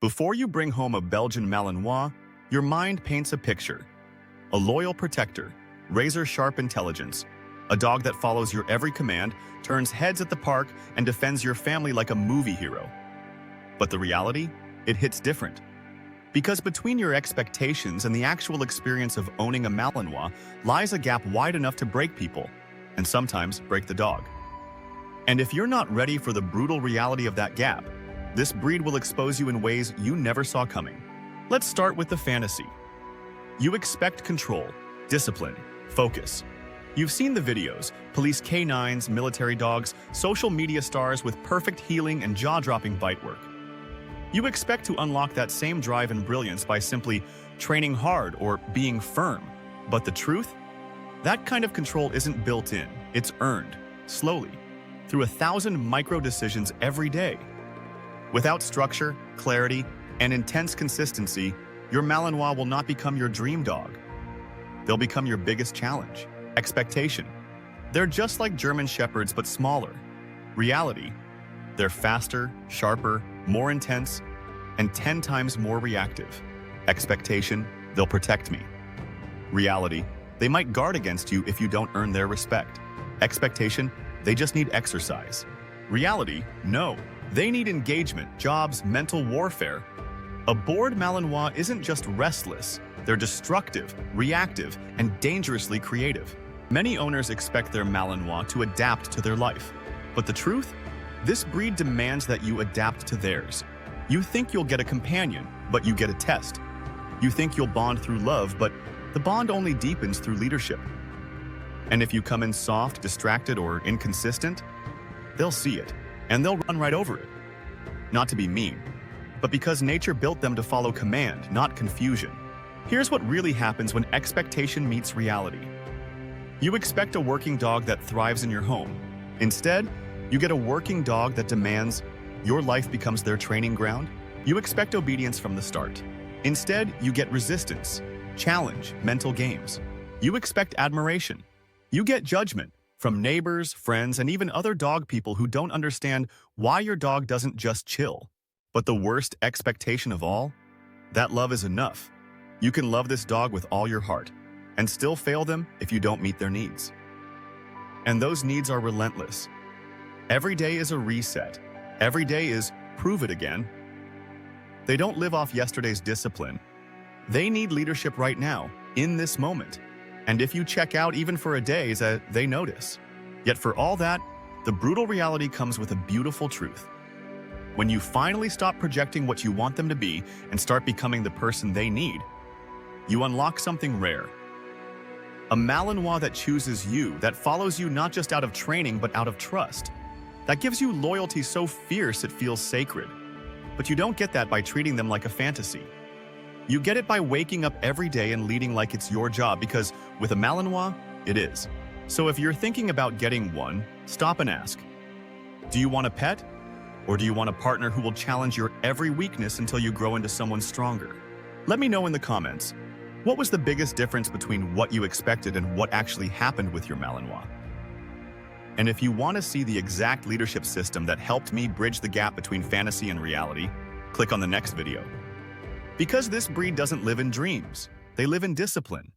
Before you bring home a Belgian Malinois, your mind paints a picture. A loyal protector, razor-sharp intelligence, a dog that follows your every command, turns heads at the park, and defends your family like a movie hero. But the reality? It hits different. Because between your expectations and the actual experience of owning a Malinois lies a gap wide enough to break people, and sometimes break the dog. And if you're not ready for the brutal reality of that gap, this breed will expose you in ways you never saw coming. Let's start with the fantasy. You expect control, discipline, focus. You've seen the videos, police canines, military dogs, social media stars with perfect healing and jaw-dropping bite work. You expect to unlock that same drive and brilliance by simply training hard or being firm. But the truth? That kind of control isn't built in, it's earned, slowly, through 1,000 micro-decisions every day. Without structure, clarity, and intense consistency, your Malinois will not become your dream dog. They'll become your biggest challenge. Expectation. They're just like German Shepherds but smaller. Reality. They're faster, sharper, more intense, and 10 times more reactive. Expectation. They'll protect me. Reality. They might guard against you if you don't earn their respect. Expectation. They just need exercise. Reality. No. They need engagement, jobs, mental warfare. A bored Malinois isn't just restless, they're destructive, reactive, and dangerously creative. Many owners expect their Malinois to adapt to their life. But the truth? This breed demands that you adapt to theirs. You think you'll get a companion, but you get a test. You think you'll bond through love, but the bond only deepens through leadership. And if you come in soft, distracted, or inconsistent, they'll see it, and they'll run right over it. Not to be mean, but because nature built them to follow command, not confusion. Here's what really happens when expectation meets reality. You expect a working dog that thrives in your home. Instead, you get a working dog that demands your life becomes their training ground. You expect obedience from the start. Instead, you get resistance, challenge, mental games. You expect admiration. You get judgment from neighbors, friends, and even other dog people who don't understand why your dog doesn't just chill. But the worst expectation of all? That love is enough. You can love this dog with all your heart and still fail them if you don't meet their needs. And those needs are relentless. Every day is a reset. Every day is prove it again. They don't live off yesterday's discipline. They need leadership right now, in this moment. And if you check out even for a day, they notice. Yet for all that, the brutal reality comes with a beautiful truth. When you finally stop projecting what you want them to be and start becoming the person they need, you unlock something rare. A Malinois that chooses you, that follows you not just out of training but out of trust. That gives you loyalty so fierce it feels sacred. But you don't get that by treating them like a fantasy. You get it by waking up every day and leading like it's your job, because with a Malinois, it is. So if you're thinking about getting one, stop and ask, do you want a pet? Or do you want a partner who will challenge your every weakness until you grow into someone stronger? Let me know in the comments, what was the biggest difference between what you expected and what actually happened with your Malinois? And if you want to see the exact leadership system that helped me bridge the gap between fantasy and reality, click on the next video. Because this breed doesn't live in dreams, they live in discipline.